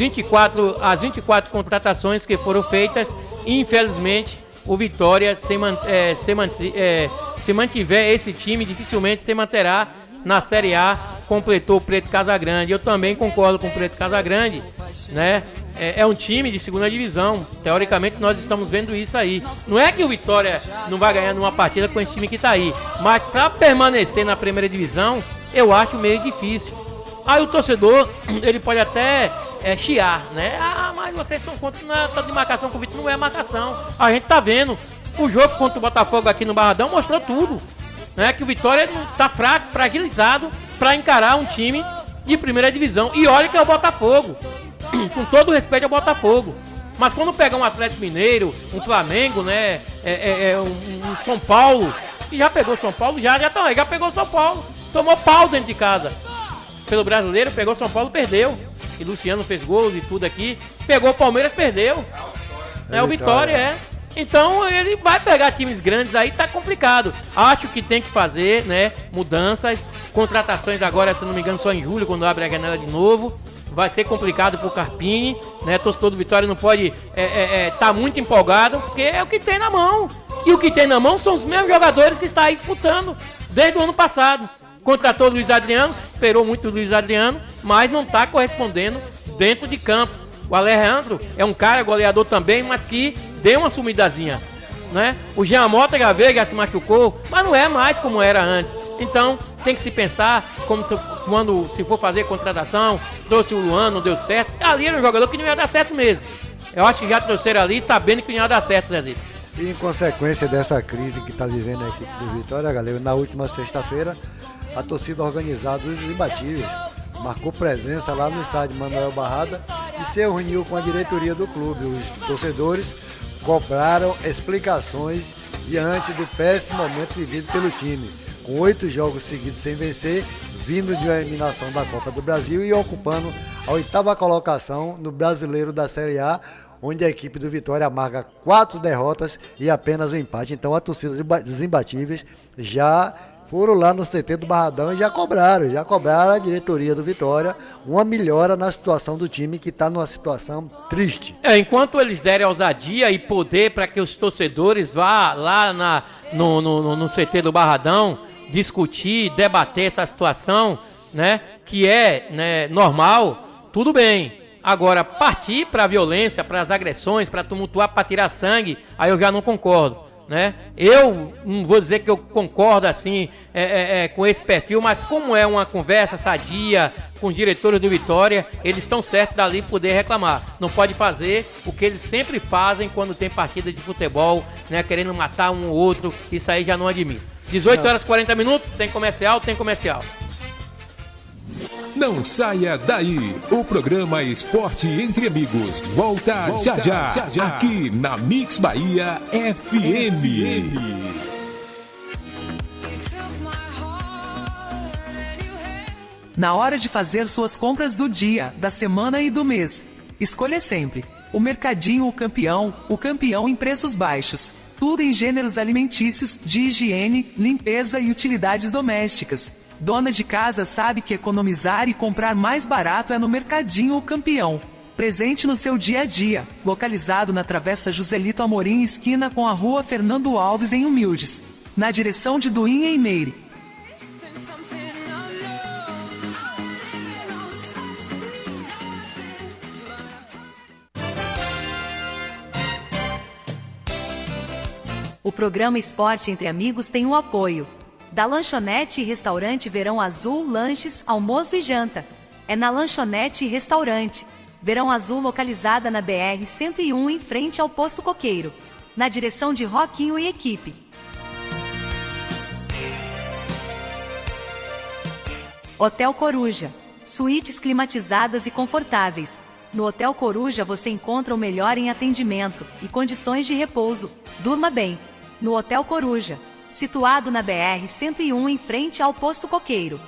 24 contratações que foram feitas, infelizmente o Vitória, se mantiver esse time, dificilmente se manterá na Série A, completou o Preto Casagrande. Eu também concordo com o Preto Casagrande, né? É um time de 2ª divisão, teoricamente nós estamos vendo isso aí. Não é que o Vitória não vai ganhar numa partida com esse time que está aí, mas para permanecer na 1ª divisão, eu acho meio difícil. Aí o torcedor, ele pode até chiar, né? Ah, mas vocês estão contra de marcação com o Vitória. Não é marcação. A gente tá vendo O jogo contra o Botafogo aqui no Barradão mostrou tudo, né? Que o Vitória tá fraco, fragilizado para encarar um time de primeira divisão. E olha que é o Botafogo, com todo o respeito ao Botafogo. Mas quando pegar um Atlético Mineiro, um Flamengo, né? Um São Paulo, que já pegou São Paulo, já pegou São Paulo. Tomou pau dentro de casa. Pelo Brasileiro, pegou São Paulo, perdeu. E Luciano fez gols e tudo aqui. Pegou o Palmeiras, perdeu. O Vitória. Então ele vai pegar times grandes aí, tá complicado. Acho que tem que fazer, né, mudanças, contratações agora, se não me engano, só em julho, quando abre a janela de novo. Vai ser complicado pro Carpini, né? Torcedor do Vitória não pode tá muito empolgado, porque é o que tem na mão. E o que tem na mão são os mesmos jogadores que está aí disputando desde o ano passado. Contratou o Luiz Adriano, esperou muito o Luiz Adriano, mas não está correspondendo dentro de campo. O Alejandro é um cara goleador também, mas que deu uma sumidazinha, né? O Jean Mota já se machucou, mas não é mais como era antes. Então tem que se pensar quando se for fazer contratação. Trouxe o Luan, não deu certo. Ali era um jogador que não ia dar certo mesmo. Eu acho que já trouxeram ali sabendo que não ia dar certo, Zezito. E em consequência dessa crise que está vivendo a equipe do Vitória, galera, na última sexta-feira, a torcida organizada dos Imbatíveis marcou presença lá no estádio Manuel Barrada e se reuniu com a diretoria do clube. Os torcedores cobraram explicações diante do péssimo momento vivido pelo time, com 8 jogos seguidos sem vencer, vindo de uma eliminação da Copa do Brasil e ocupando a 8ª colocação no Brasileiro da Série A, onde a equipe do Vitória amarga 4 derrotas e apenas um empate. Então a torcida dos Imbatíveis já foram lá no CT do Barradão e já cobraram a diretoria do Vitória uma melhora na situação do time, que está numa situação triste. Enquanto eles derem ousadia e poder para que os torcedores vá lá no CT do Barradão discutir, debater essa situação, né, que é, né, normal, tudo bem. Agora, partir para a violência, para as agressões, para tumultuar, para tirar sangue, aí eu já não concordo, né? Eu não vou dizer que eu concordo assim com esse perfil, mas como é uma conversa sadia com os diretores do Vitória, eles estão certos dali poder reclamar. Não pode fazer o que eles sempre fazem quando tem partida de futebol, né, querendo matar um ou outro. Isso aí já não admito. 18 horas e 40 minutos, tem comercial. Não saia daí. O programa Esporte Entre Amigos volta já. Aqui na Mix Bahia FM. Na hora de fazer suas compras do dia, da semana e do mês, escolha sempre o Mercadinho o campeão em preços baixos. Tudo em gêneros alimentícios, de higiene, limpeza e utilidades domésticas. Dona de casa sabe que economizar e comprar mais barato é no Mercadinho o Campeão. Presente no seu dia a dia, localizado na Travessa Joselito Amorim, esquina com a Rua Fernando Alves, em Humildes, na direção de Duim, em Meire. O programa Esporte Entre Amigos tem o apoio da Lanchonete e Restaurante Verão Azul, lanches, almoço e janta. É na Lanchonete e Restaurante Verão Azul, localizada na BR-101, em frente ao Posto Coqueiro, na direção de Roquinho e equipe. Hotel Coruja, suítes climatizadas e confortáveis. No Hotel Coruja você encontra o melhor em atendimento e condições de repouso. Durma bem no Hotel Coruja, situado na BR-101, em frente ao Posto Coqueiro.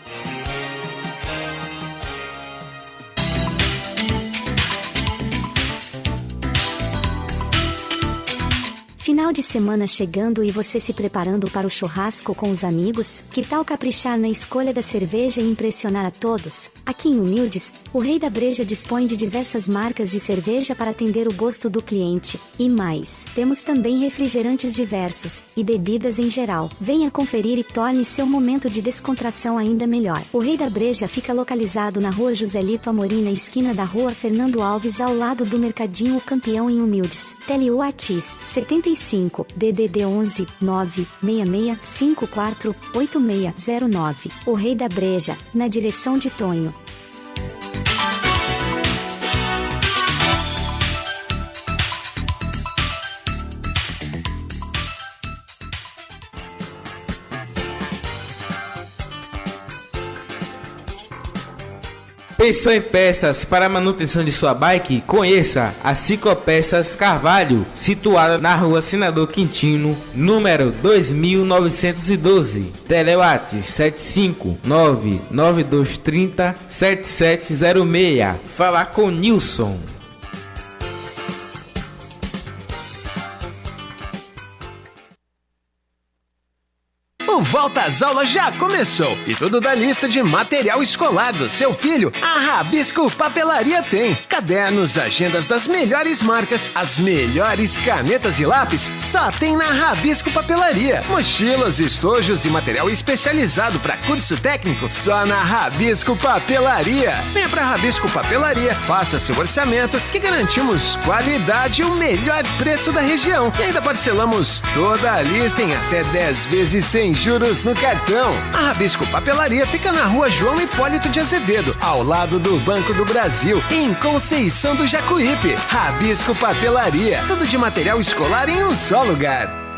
Final de semana chegando e você se preparando para o churrasco com os amigos? Que tal caprichar na escolha da cerveja e impressionar a todos? Aqui em Humildes, o Rei da Breja dispõe de diversas marcas de cerveja para atender o gosto do cliente. E mais, temos também refrigerantes diversos e bebidas em geral. Venha conferir e torne seu momento de descontração ainda melhor. O Rei da Breja fica localizado na Rua Joselito Amorim, na esquina da Rua Fernando Alves, ao lado do Mercadinho o Campeão, em Humildes. Tele Whats 75 DDD 11 966 54 8609. O Rei da Breja, na direção de Tonho. Pensou em peças para a manutenção de sua bike? Conheça a Ciclopeças Carvalho, situada na rua Senador Quintino, número 2912. Telewat 75992307706. Falar com Nilson. O Volta às Aulas já começou e tudo da lista de material escolar do seu filho, a Rabisco Papelaria tem. Cadernos, agendas das melhores marcas, as melhores canetas e lápis, só tem na Rabisco Papelaria. Mochilas, estojos e material especializado para curso técnico, só na Rabisco Papelaria. Venha pra Rabisco Papelaria, faça seu orçamento que garantimos qualidade e o melhor preço da região. E ainda parcelamos toda a lista em até 10 vezes sem juros no cartão. A Rabisco Papelaria fica na rua João Hipólito de Azevedo, ao lado do Banco do Brasil, em Conceição do Jacuípe. Rabisco Papelaria, tudo de material escolar em um só lugar.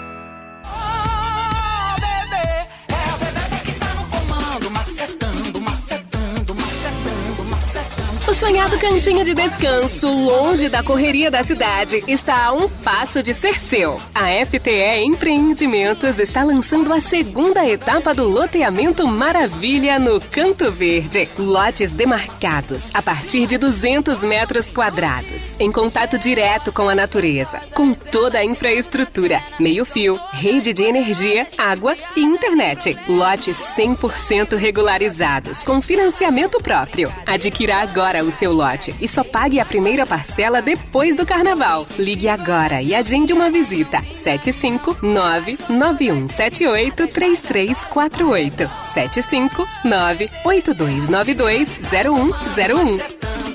O sonhado cantinho de descanso, longe da correria da cidade, está a um passo de ser seu. A FTE Empreendimentos está lançando a segunda etapa do loteamento Maravilha no Canto Verde. Lotes demarcados a partir de 200 metros quadrados, em contato direto com a natureza, com toda a infraestrutura, meio-fio, rede de energia, água e internet. Lotes 100% regularizados, com financiamento próprio. Adquira agora o seu lote e só pague a primeira parcela depois do carnaval. Ligue agora e agende uma visita. 759-9178-3348. 759-8292-0101.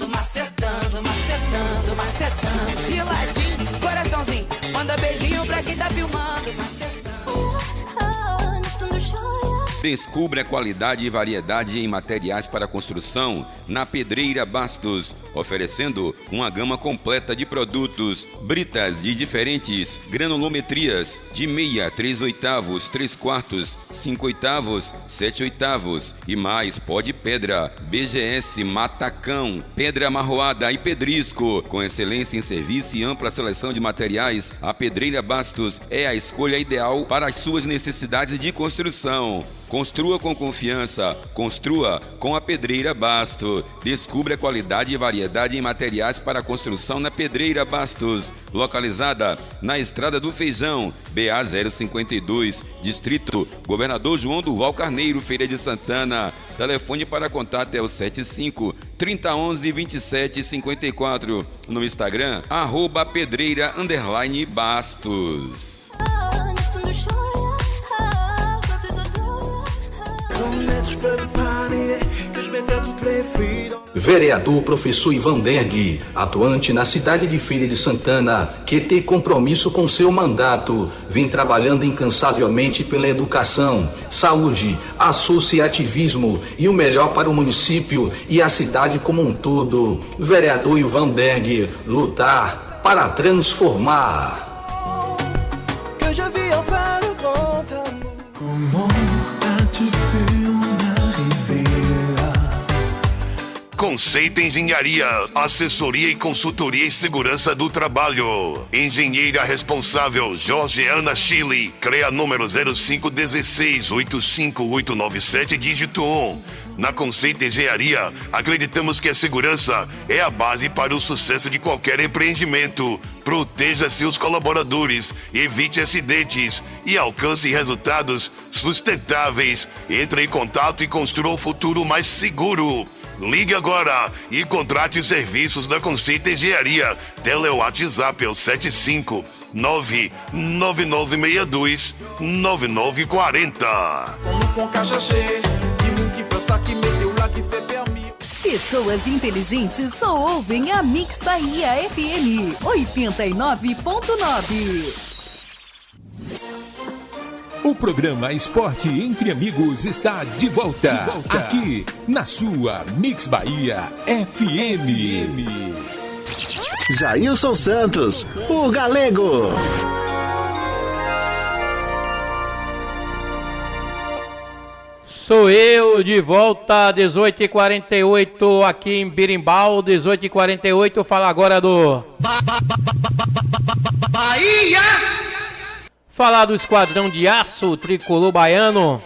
Macetando, de ladinho, coraçãozinho, manda beijinho pra quem tá filmando. Descubra a qualidade e variedade em materiais para construção na Pedreira Bastos, oferecendo uma gama completa de produtos, britas de diferentes granulometrias, de meia, 3/8, 3/4, 5/8, 7/8 e mais pó de pedra, BGS, matacão, pedra amarroada e pedrisco. Com excelência em serviço e ampla seleção de materiais, a Pedreira Bastos é a escolha ideal para as suas necessidades de construção. Construa com confiança, construa com a Pedreira Bastos. Descubra a qualidade e variedade em materiais para construção na Pedreira Bastos, localizada na Estrada do Feijão, BA 052, Distrito Governador João Duval Carneiro, Feira de Santana. Telefone para contato é o 75-3011-2754. No Instagram, @pedreira_bastos. Vereador professor Ivan Derg, atuante na cidade de Feira de Santana, que tem compromisso com seu mandato, vem trabalhando incansavelmente pela educação, saúde, associativismo e o melhor para o município e a cidade como um todo. Vereador Ivan Derg, lutar para transformar. Conceito Engenharia, assessoria e consultoria em segurança do trabalho. Engenheira responsável Jorgeana Chile, CREA número 0516-85897, dígito 1. Na Conceito Engenharia, acreditamos que a segurança é a base para o sucesso de qualquer empreendimento. Proteja seus colaboradores, evite acidentes e alcance resultados sustentáveis. Entre em contato e construa um futuro mais seguro. Ligue agora e contrate os serviços da Conceito Engenharia. Telewatsapp é o 759-9962-9940. Pessoas inteligentes só ouvem a Mix Bahia FM 89.9. O programa Esporte Entre Amigos está de volta, aqui na sua Mix Bahia FM. Jailson Santos, o Galego. Sou eu de volta, 18h48 aqui em Birimbau, 18h48, fala agora do... Bahia! Falar do esquadrão de aço, tricolor baiano.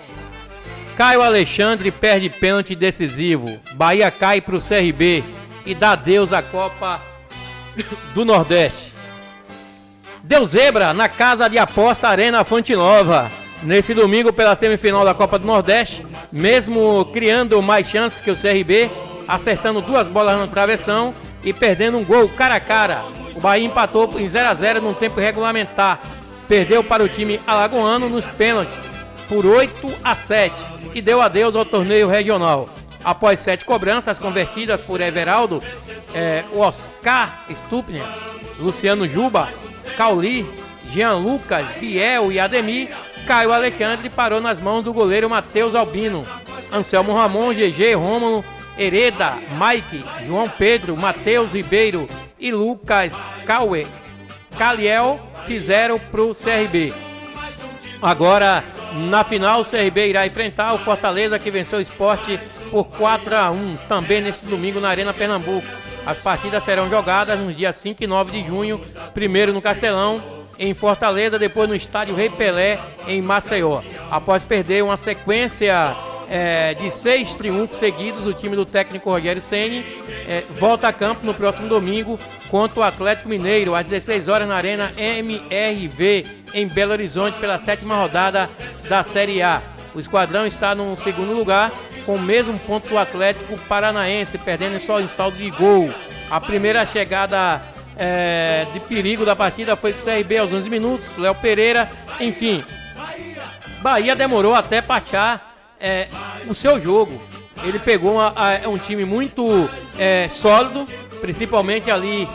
Caio Alexandre perde pênalti decisivo, Bahia cai pro CRB e dá adeus à Copa do Nordeste. Deu zebra na casa de aposta Arena Fonte Nova. Nesse domingo pela semifinal da Copa do Nordeste, mesmo criando mais chances que o CRB, acertando 2 bolas no travessão e perdendo um gol cara a cara. O Bahia empatou em 0-0 num tempo regulamentar. Perdeu para o time alagoano nos pênaltis por 8-7 e deu adeus ao torneio regional. Após 7 cobranças convertidas por Everaldo, Oscar Stupner, Luciano Juba, Cauli, Jean Lucas, Biel e Ademir, Caio Alexandre parou nas mãos do goleiro Matheus Albino. Anselmo Ramon, GG, Rômulo, Hereda, Mike, João Pedro, Matheus Ribeiro e Lucas Caliel fizeram para o CRB. Agora, na final, o CRB irá enfrentar o Fortaleza, que venceu o Sport por 4-1, também nesse domingo na Arena Pernambuco. As partidas serão jogadas nos dias 5 e 9 de junho, primeiro no Castelão, em Fortaleza, depois no estádio Rei Pelé, em Maceió. Após perder uma sequência de 6 triunfos seguidos, o time do técnico Rogério Ceni volta a campo no próximo domingo contra o Atlético Mineiro, às 16 horas na Arena MRV, em Belo Horizonte, pela 7ª rodada da Série A. O esquadrão está no segundo lugar, com o mesmo ponto do Atlético Paranaense, perdendo só em saldo de gol. A primeira chegada de perigo da partida foi pro CRB aos 11 minutos, Léo Pereira, enfim. Bahia demorou até para achar o seu jogo. Ele pegou um time muito sólido, principalmente ali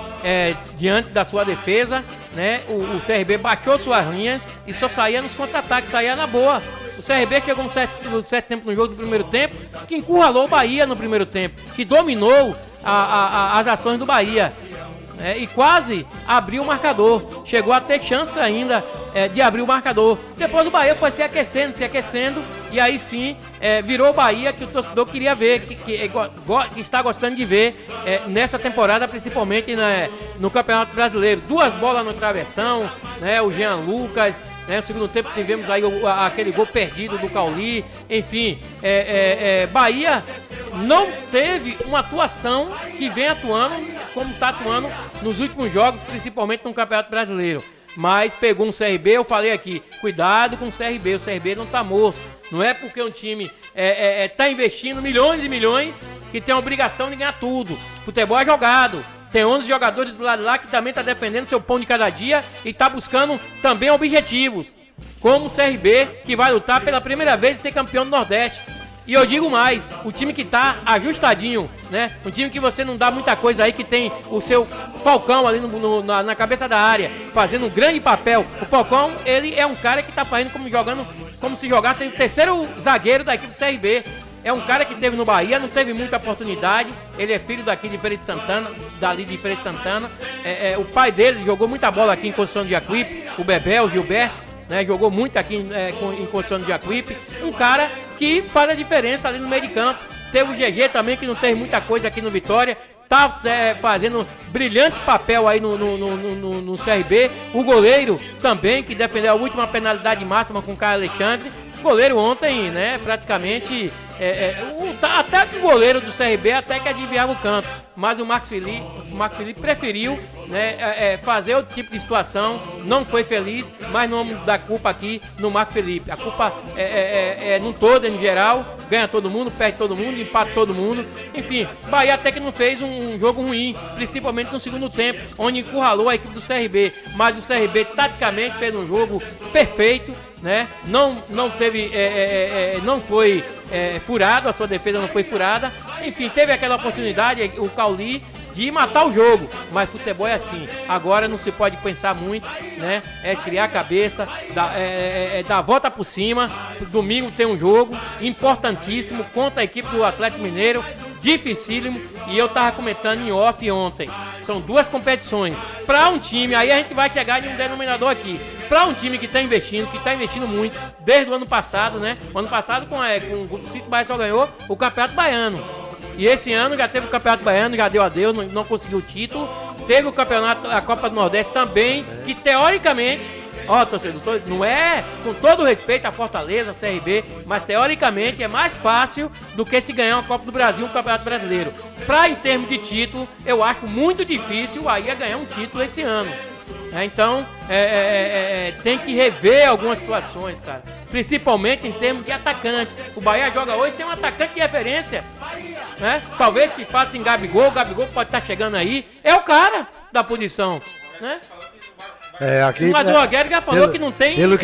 diante da sua defesa, né? O CRB baixou suas linhas e só saía nos contra-ataques, saía na boa. O CRB chegou um certo tempo no jogo do primeiro tempo, que encurralou o Bahia no primeiro tempo, que dominou as ações do Bahia. E quase abriu o marcador. Chegou a ter chance ainda de abrir o marcador. Depois o Bahia foi se aquecendo. E aí sim virou o Bahia que o torcedor queria ver, que está gostando de ver nessa temporada, principalmente no Campeonato Brasileiro. 2 bolas no travessão, né, o Jean Lucas. No segundo tempo tivemos aí aquele gol perdido do Cauli. Enfim, Bahia não teve uma atuação que vem atuando como está atuando nos últimos jogos, principalmente no Campeonato Brasileiro. Mas pegou um CRB, eu falei aqui, cuidado com o CRB não está morto. Não é porque um time está investindo milhões e milhões que tem a obrigação de ganhar tudo. Futebol é jogado. Tem 11 jogadores do lado de lá que também está defendendo seu pão de cada dia e está buscando também objetivos. Como o CRB, que vai lutar pela primeira vez de ser campeão do Nordeste. E eu digo mais, o time que tá ajustadinho, né? Um time que você não dá muita coisa aí, que tem o seu Falcão ali na cabeça da área, fazendo um grande papel. O Falcão, ele é um cara que tá fazendo como se jogasse o terceiro zagueiro da equipe do CRB. É um cara que teve no Bahia, não teve muita oportunidade. Ele é filho daqui de Feira de Santana, dali de Feira de Santana. O pai dele jogou muita bola aqui em Conceição do Jacuípe, o Bebel, o Gilberto, né? Jogou muito aqui em Conceição do Jacuípe. Um cara que faz a diferença ali no meio de campo. Teve o GG também, que não teve muita coisa aqui no Vitória. Tá fazendo brilhante papel aí no CRB. O goleiro também, que defendeu a última penalidade máxima com o Caio Alexandre. O goleiro ontem, né, praticamente... até o goleiro do CRB até que adivinhava o canto. Mas o Marcos Felipe preferiu, né, fazer outro tipo de situação. Não foi feliz, mas não dá culpa aqui no Marcos Felipe. A culpa é no todo, em geral. Ganha todo mundo, perde todo mundo, empata todo mundo. Enfim, Bahia até que não fez um jogo ruim, principalmente no segundo tempo, onde encurralou a equipe do CRB. Mas o CRB taticamente fez um jogo perfeito, né? Não teve, não foi furado, a sua defesa não foi furada. Enfim, teve aquela oportunidade, o Cauli, de matar o jogo, mas futebol é assim. Agora não se pode pensar muito, né? É esfriar a cabeça, dar a volta por cima. Domingo tem um jogo importantíssimo contra a equipe do Atlético Mineiro, dificílimo, e eu tava comentando em off ontem. São 2 competições. Para um time, aí a gente vai chegar em um denominador aqui. para um time que está investindo muito, desde o ano passado, né? O ano passado com o Grupo City, o Bahia só ganhou o Campeonato Baiano. E esse ano já teve o Campeonato Baiano, já deu adeus, não conseguiu o título. Teve o campeonato, a Copa do Nordeste também, que teoricamente, torcedor, não é, com todo o respeito a Fortaleza, a CRB, mas teoricamente é mais fácil do que se ganhar uma Copa do Brasil, um Campeonato Brasileiro. Em termos de título, eu acho muito difícil o Bahia ganhar um título esse ano. Então, tem que rever algumas situações, cara. Principalmente em termos de atacante. O Bahia joga hoje sem um atacante de referência, né? Talvez se faça em Gabigol, o Gabigol pode estar chegando aí. É o cara da posição, né? Mas o Rogério já falou que não tem pelo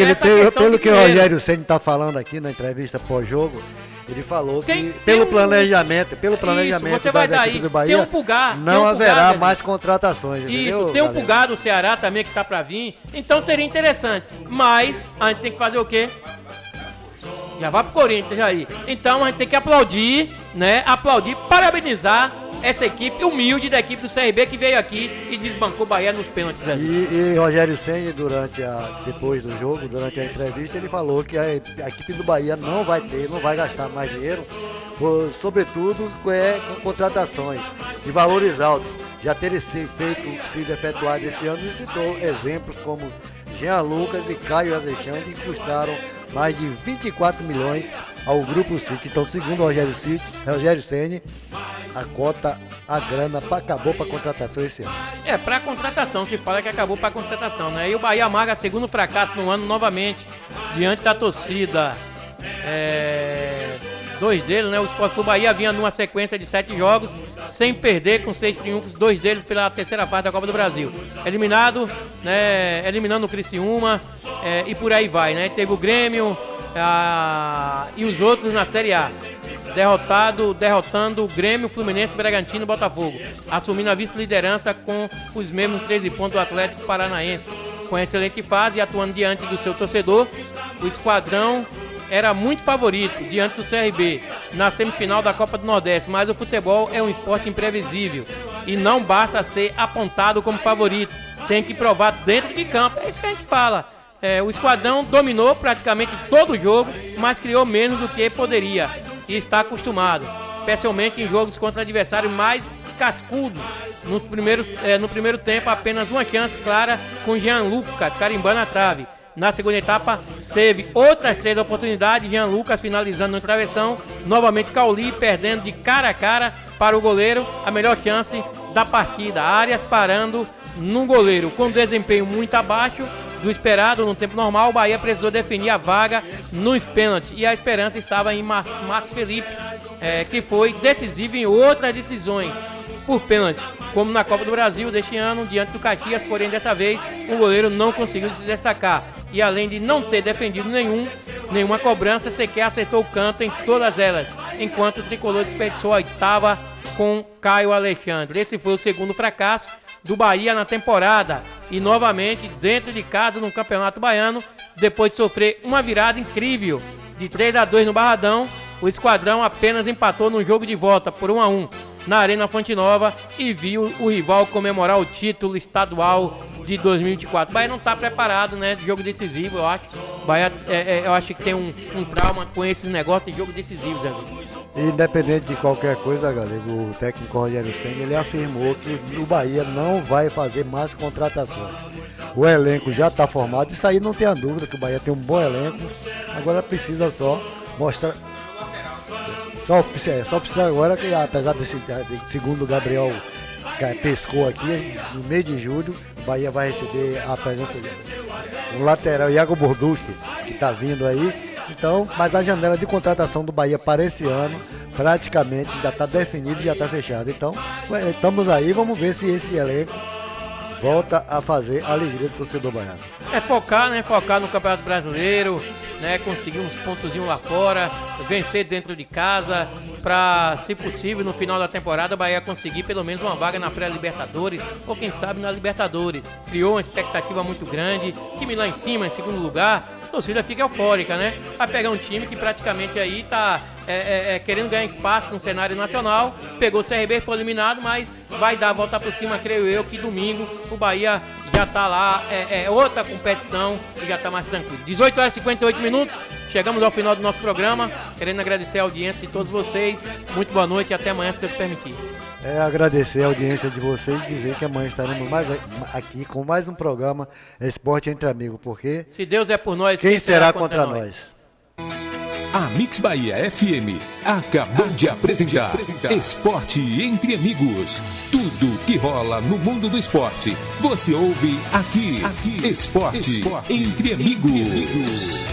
que o Rogério Ceni está falando aqui na entrevista pós-jogo, ele falou que pelo planejamento da equipe do Bahia, não haverá mais contratações. Isso, tem um Pulgar do Ceará também que está para vir, então seria interessante. Mas a gente tem que fazer o quê? Já vai pro Corinthians aí. Então a gente tem que aplaudir, né? Parabenizar essa equipe humilde da equipe do CRB que veio aqui e desbancou o Bahia nos pênaltis. E Rogério Ceni, depois do jogo, durante a entrevista, ele falou que a equipe do Bahia não vai gastar mais dinheiro, sobretudo com contratações de valores altos. Já terem sido efetuados esse ano, e citou exemplos como Jean Lucas e Caio Alexandre, que custaram mais de 24 milhões ao Grupo City. Então, segundo o Rogério Ceni, a grana acabou para a contratação esse ano. Para a contratação, se fala que acabou para a contratação, né? E o Bahia amarga segundo fracasso no ano novamente, diante da torcida. Dois deles, né? O Sport Clube Bahia vinha numa sequência de 7 jogos, sem perder, com 6 triunfos, 2 deles pela terceira fase da Copa do Brasil. Eliminado, né? Eliminando o Criciúma, e por aí vai, né? Teve o Grêmio e os outros na Série A. Derrotando o Grêmio, Fluminense, Bragantino e Botafogo, assumindo a vice-liderança com os mesmos 13 pontos do Atlético Paranaense. Com excelente fase e atuando diante do seu torcedor, o esquadrão era muito favorito diante do CRB na semifinal da Copa do Nordeste, mas o futebol é um esporte imprevisível e não basta ser apontado como favorito, tem que provar dentro de campo. É isso que a gente fala. O esquadrão dominou praticamente todo o jogo, mas criou menos do que poderia e está acostumado, especialmente em jogos contra adversários mais cascudos. No primeiro tempo, apenas uma chance clara com Jean Lucas carimbando a trave. Na segunda etapa, teve outras 3 oportunidades, Jean Lucas finalizando no travessão, novamente Cauli perdendo de cara a cara para o goleiro, a melhor chance da partida, Arias parando no goleiro. Com desempenho muito abaixo do esperado no tempo normal, o Bahia precisou definir a vaga nos pênaltis e a esperança estava em Marcos Felipe, que foi decisivo em outras decisões por pênalti, como na Copa do Brasil deste ano, diante do Caxias, porém dessa vez o goleiro não conseguiu se destacar e além de não ter defendido nenhuma cobrança, sequer acertou o canto em todas elas, enquanto o tricolor desperdiçou a 8ª com Caio Alexandre. Esse foi o segundo fracasso do Bahia na temporada e novamente dentro de casa no Campeonato Baiano, depois de sofrer uma virada incrível de 3-2 no Barradão. O esquadrão apenas empatou no jogo de volta por 1-1 na Arena Fonte Nova e viu o rival comemorar o título estadual de 2024. O Bahia não está preparado, né, de jogo decisivo, eu acho. O Bahia, eu acho que tem um trauma com esse negócio de jogo decisivo, Zé Vitor. Independente de qualquer coisa, galera, o técnico Rogério Ceni, ele afirmou que o Bahia não vai fazer mais contratações. O elenco já está formado, isso aí não tem a dúvida que o Bahia tem um bom elenco, agora precisa só mostrar. Só precisa agora que, apesar desse, segundo o Gabriel pescou aqui, no mês de julho, o Bahia vai receber a presença do lateral Iago Borduski, que está vindo aí. Então, mas a janela de contratação do Bahia para esse ano praticamente já está definida, já está fechada. Então, estamos aí, vamos ver se esse elenco volta a fazer a alegria do torcedor baiano. Focar no Campeonato Brasileiro, né? Conseguir uns pontozinhos lá fora, vencer dentro de casa, para, se possível, no final da temporada, o Bahia conseguir pelo menos uma vaga na pré-Libertadores, ou quem sabe na Libertadores. Criou uma expectativa muito grande, time lá em cima, em segundo lugar, a torcida fica eufórica, né? Vai pegar um time que praticamente aí tá querendo ganhar espaço no cenário nacional. Pegou o CRB, foi eliminado, mas vai dar a volta por cima, creio eu, que domingo o Bahia já tá lá, outra competição e já tá mais tranquilo. 18 horas e 58 minutos, chegamos ao final do nosso programa, querendo agradecer a audiência de todos vocês. Muito boa noite e até amanhã, se Deus permitir. Agradecer a audiência de vocês e dizer que amanhã estaremos aqui com mais um programa Esporte Entre Amigos, porque se Deus é por nós, quem será contra nós? A Mix Bahia FM acabou de apresentar Esporte Entre Amigos. Tudo que rola no mundo do esporte, você ouve aqui. Esporte Entre Amigos.